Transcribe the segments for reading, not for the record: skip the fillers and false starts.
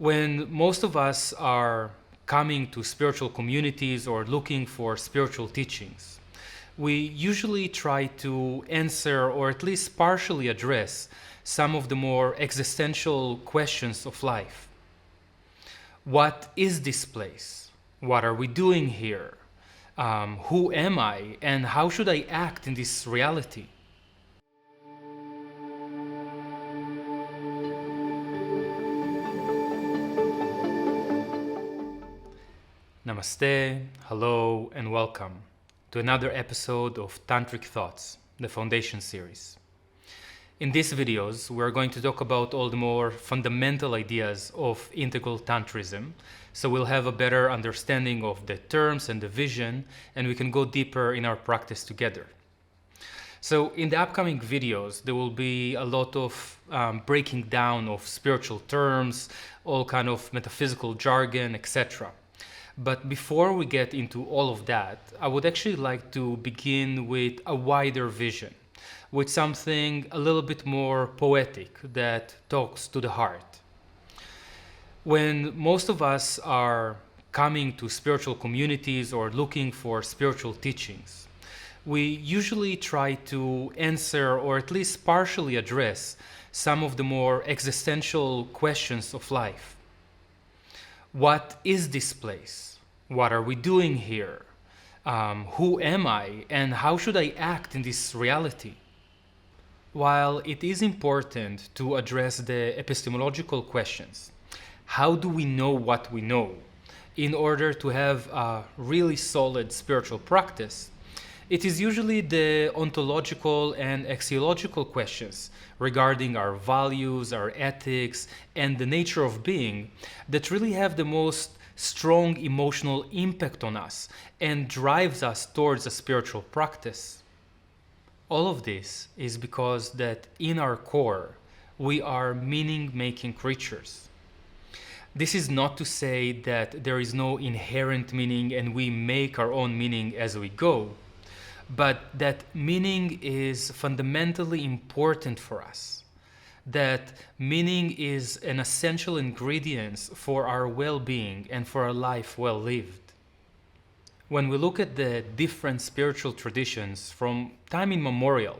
When most of us are coming to spiritual communities or looking for spiritual teachings, we usually try to answer or at least partially address some of the more existential questions of life. What is this place? What are we doing here? Who am I? And how should I act in this reality? Namaste, hello, and welcome to another episode of Tantric Thoughts, the Foundation series. In these videos, we're going to talk about all the more fundamental ideas of integral Tantrism, so we'll have a better understanding of the terms and the vision, and we can go deeper in our practice together. So in the upcoming videos, there will be a lot of breaking down of spiritual terms, all kind of metaphysical jargon, etc. But before we get into all of that, I would actually like to begin with a wider vision, with something a little bit more poetic that talks to the heart. When most of us are coming to spiritual communities or looking for spiritual teachings, we usually try to answer or at least partially address some of the more existential questions of life. What is this place? What are we doing here? Who am I? And how should I act in this reality? While it is important to address the epistemological questions, how do we know what we know? In order to have a really solid spiritual practice, it is usually the ontological and axiological questions regarding our values, our ethics, and the nature of being that really have the most strong emotional impact on us and drives us towards a spiritual practice. All of this is because that in our core, we are meaning-making creatures. This is not to say that there is no inherent meaning and we make our own meaning as we go, but that meaning is fundamentally important for us, that meaning is an essential ingredient for our well-being and for a life well lived. When we look at the different spiritual traditions from time immemorial,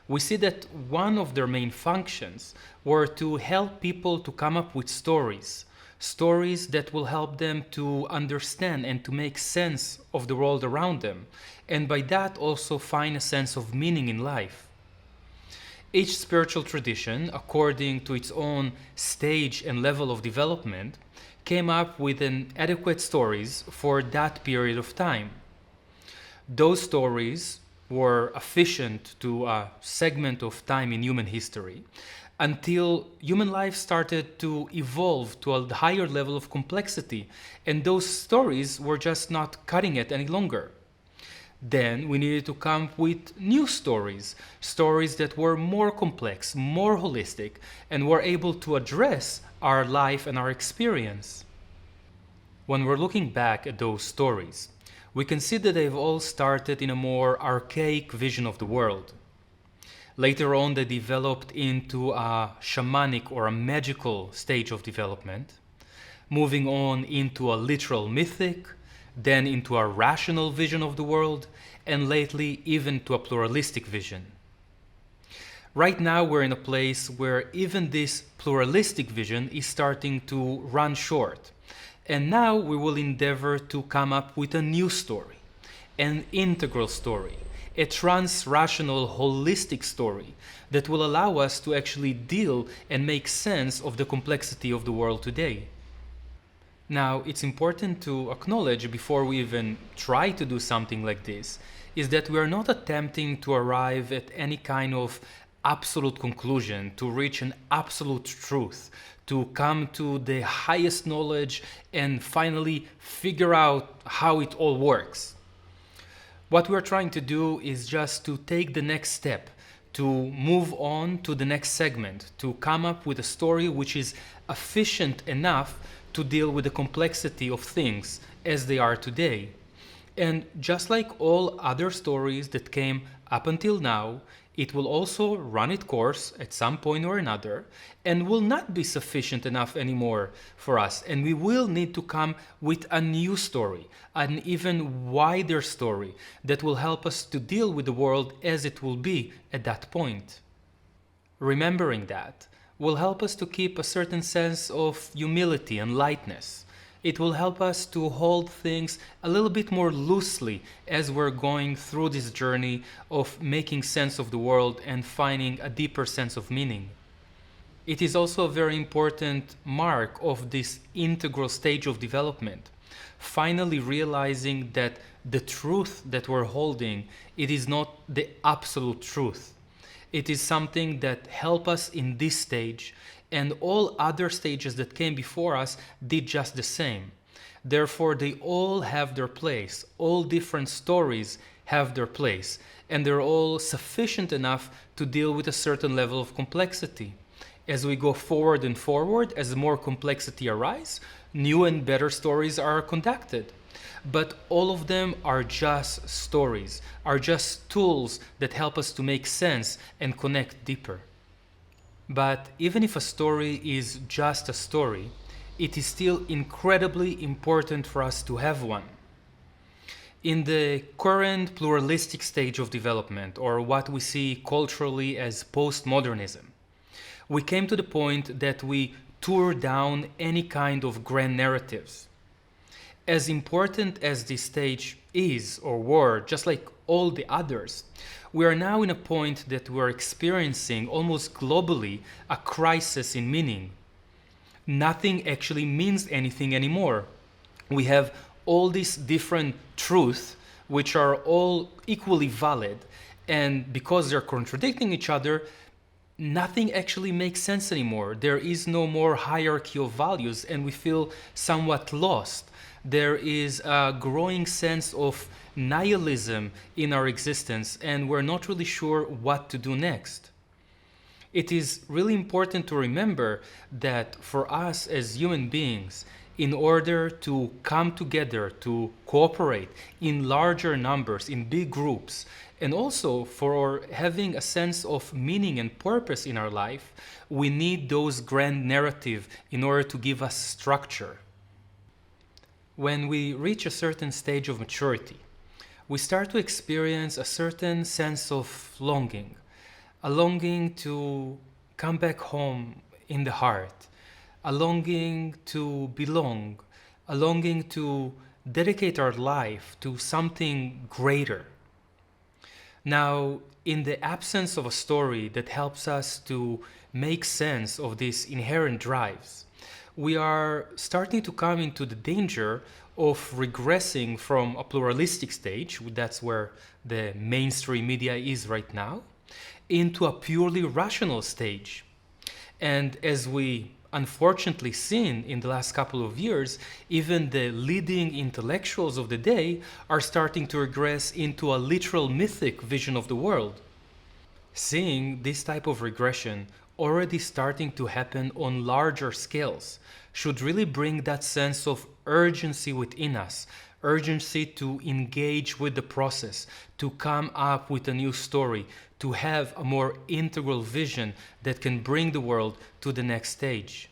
we see that one of their main functions were to help people to come up with stories that will help them to understand and to make sense of the world around them, and by that also find a sense of meaning in life. Each spiritual tradition, according to its own stage and level of development, came up with an adequate stories for that period of time. Those stories were efficient to a segment of time in human history until human life started to evolve to a higher level of complexity, and those stories were just not cutting it any longer. Then we needed to come up with new stories that were more complex, more holistic, and were able to address our life and our experience. When we're looking back at those stories, we can see that they've all started in a more archaic vision of the world. Later on, they developed into a shamanic or a magical stage of development, moving on into a literal mythic, then into a rational vision of the world, and lately even to a pluralistic vision. Right now we're in a place where even this pluralistic vision is starting to run short, and now we will endeavor to come up with a new story, an integral story, a trans-rational holistic story that will allow us to actually deal and make sense of the complexity of the world today. Now, it's important to acknowledge before we even try to do something like this, is that we are not attempting to arrive at any kind of absolute conclusion, to reach an absolute truth, to come to the highest knowledge and finally figure out how it all works. What we're trying to do is just to take the next step, to move on to the next segment, to come up with a story which is efficient enough to deal with the complexity of things as they are today. And just like all other stories that came up until now, It will also run its course at some point or another and will not be sufficient enough anymore for us. And we will need to come with a new story, an even wider story that will help us to deal with the world as it will be at that point. Remembering that will help us to keep a certain sense of humility and lightness. It will help us to hold things a little bit more loosely as we're going through this journey of making sense of the world and finding a deeper sense of meaning. It is also a very important mark of this integral stage of development, finally realizing that the truth that we're holding, it is not the absolute truth. It is something that helps us in this stage, and all other stages that came before us did just the same. Therefore, they all have their place. All different stories have their place, and they're all sufficient enough to deal with a certain level of complexity. As we go forward and forward, as more complexity arises, new and better stories are conducted. But all of them are just stories, are just tools that help us to make sense and connect deeper. But even if a story is just a story, it is still incredibly important for us to have one. In the current pluralistic stage of development, or what we see culturally as postmodernism, we came to the point that we tore down any kind of grand narratives. As important as this stage is or were, just like all the others, we are now in a point that we're experiencing almost globally a crisis in meaning. Nothing actually means anything anymore. We have all these different truths which are all equally valid, and because they're contradicting each other, nothing actually makes sense anymore. There is no more hierarchy of values, and we feel somewhat lost. There is a growing sense of nihilism in our existence, and we're not really sure what to do next. It is really important to remember that for us as human beings, in order to come together, to cooperate in larger numbers, in big groups, and also for having a sense of meaning and purpose in our life, we need those grand narratives in order to give us structure. When we reach a certain stage of maturity, we start to experience a certain sense of longing, a longing to come back home in the heart, a longing to belong, a longing to dedicate our life to something greater. Now, in the absence of a story that helps us to make sense of these inherent drives, we are starting to come into the danger of regressing from a pluralistic stage, that's where the mainstream media is right now, into a purely rational stage. And as we unfortunately seen in the last couple of years, even the leading intellectuals of the day are starting to regress into a literal mythic vision of the world. Seeing this type of regression already starting to happen on larger scales should really bring that sense of urgency within us, urgency to engage with the process, to come up with a new story, to have a more integral vision that can bring the world to the next stage.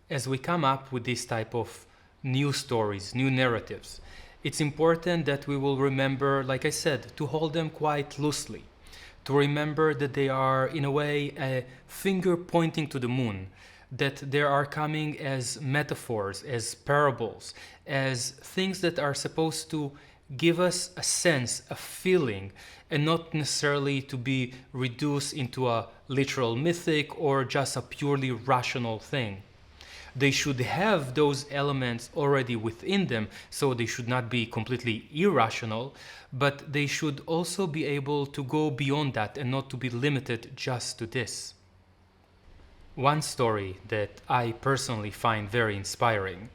As we come up with this type of new stories, new narratives, it's important that we will remember, like I said, to hold them quite loosely, to remember that they are, in a way, a finger pointing to the moon, that they are coming as metaphors, as parables, as things that are supposed to give us a sense, a feeling, and not necessarily to be reduced into a literal mythic or just a purely rational thing. They should have those elements already within them, so they should not be completely irrational, but they should also be able to go beyond that and not to be limited just to this. One story that I personally find very inspiring,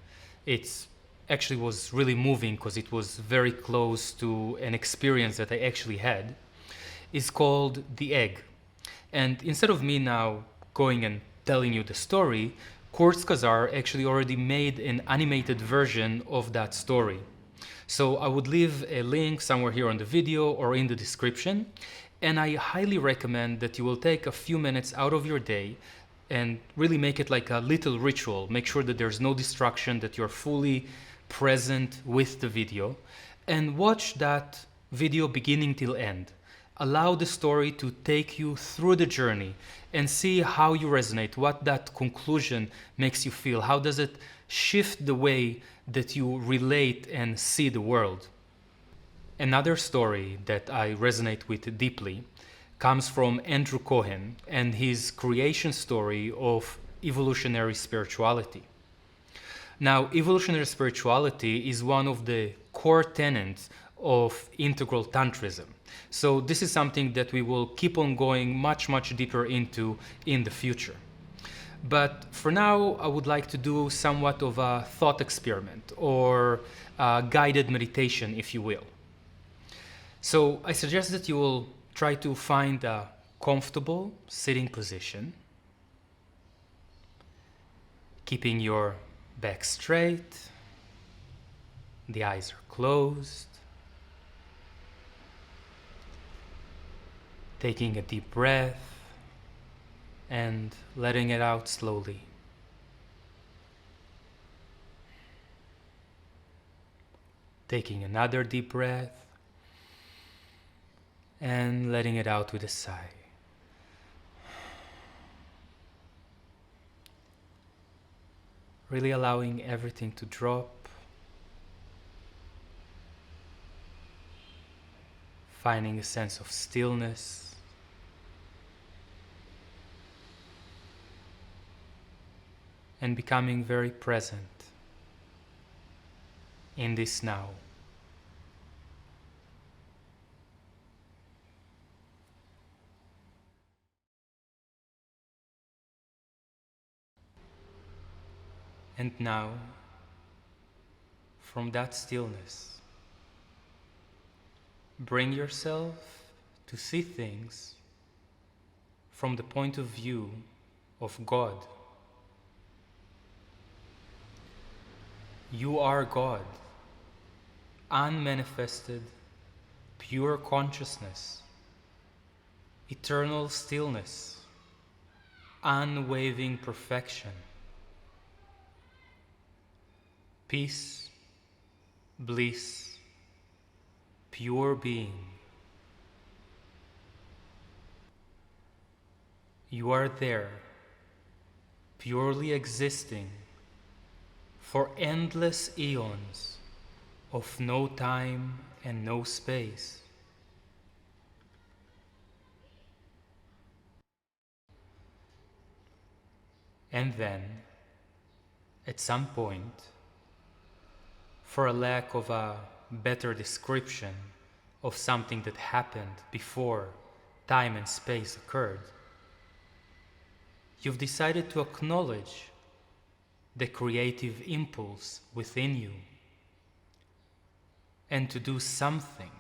it actually was really moving because it was very close to an experience that I actually had, is called The Egg. And instead of me now going and telling you the story, Kurzgesagt actually already made an animated version of that story. So I would leave a link somewhere here on the video or in the description. And I highly recommend that you will take a few minutes out of your day and really make it like a little ritual. Make sure that there's no distraction, that you're fully present with the video, and watch that video beginning till end. Allow the story to take you through the journey and see how you resonate, what that conclusion makes you feel. How does it shift the way that you relate and see the world? Another story that I resonate with deeply comes from Andrew Cohen and his creation story of evolutionary spirituality. Now, evolutionary spirituality is one of the core tenets of integral Tantrism. So this is something that we will keep on going much deeper into in the future. But for now, I would like to do somewhat of a thought experiment or a guided meditation, if you will. So I suggest that you will try to find a comfortable sitting position, keeping your back straight, the eyes are closed, taking a deep breath and letting it out slowly. Taking another deep breath and letting it out with a sigh. Really allowing everything to drop. Finding a sense of stillness. And becoming very present in this now. And now, from that stillness, bring yourself to see things from the point of view of God. You are God, unmanifested, pure consciousness, eternal stillness, unwavering perfection. Peace, bliss, pure being. You are there, purely existing for endless eons of no time and no space. And then, at some point, for a lack of a better description of something that happened before time and space occurred, you've decided to acknowledge the creative impulse within you and to do something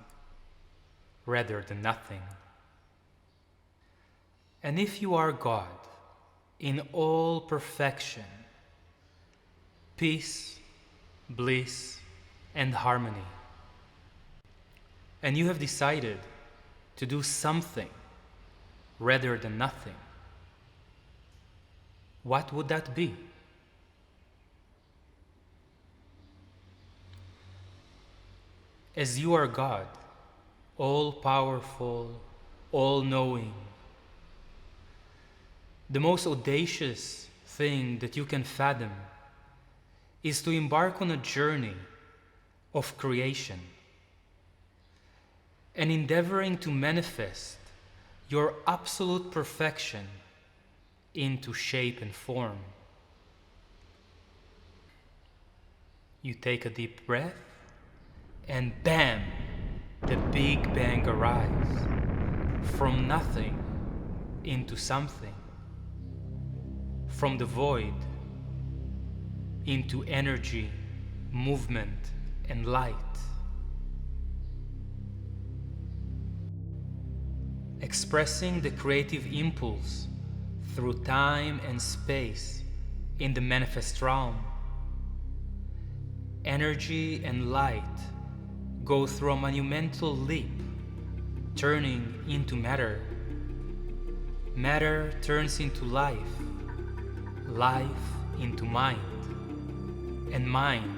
rather than nothing. And if you are God in all perfection, peace, bliss, and harmony, and you have decided to do something rather than nothing, what would that be? As you are God, all-powerful, all-knowing, the most audacious thing that you can fathom is to embark on a journey of creation and endeavoring to manifest your absolute perfection into shape and form. You take a deep breath and bam, the Big Bang arrives. From nothing into something. From the void into energy, movement, and light. Expressing the creative impulse through time and space in the manifest realm. Energy and light go through a monumental leap turning into matter. Matter turns into life, life into mind, and mind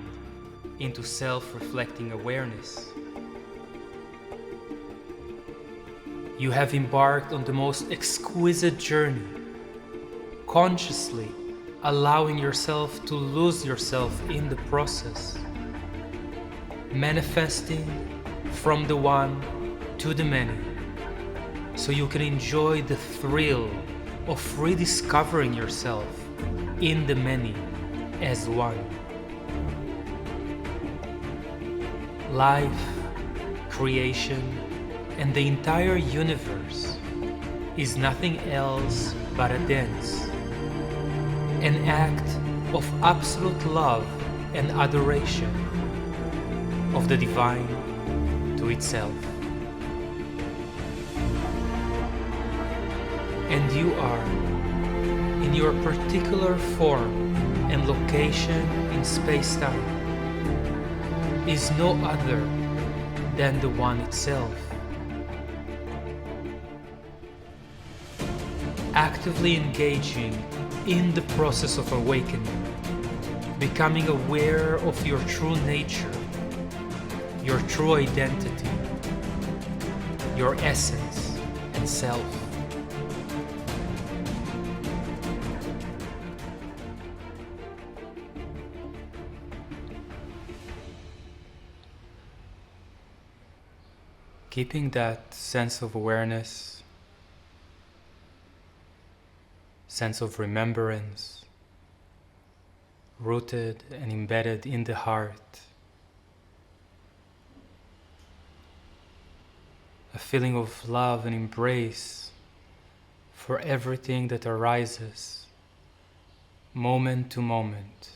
into self-reflecting awareness. You have embarked on the most exquisite journey, consciously allowing yourself to lose yourself in the process, manifesting from the one to the many, so you can enjoy the thrill of rediscovering yourself in the many as one. Life, creation, and the entire universe is nothing else but a dance, an act of absolute love and adoration of the divine to itself. And you are, in your particular form and location in space-time, is no other than the one itself. Actively engaging in the process of awakening, becoming aware of your true nature, your true identity, your essence and self. Keeping that sense of awareness, sense of remembrance, rooted and embedded in the heart. A feeling of love and embrace for everything that arises, moment to moment,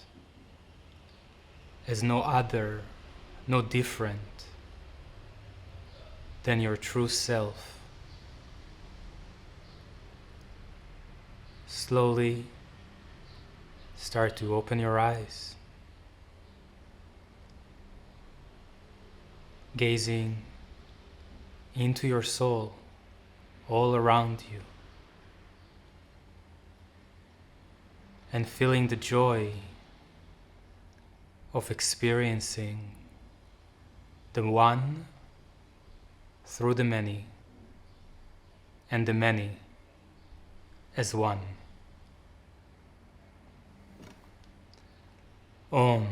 as no other, no different than your true self. Slowly start to open your eyes, gazing into your soul all around you, and feeling the joy of experiencing the one through the many, and the many as one. Om.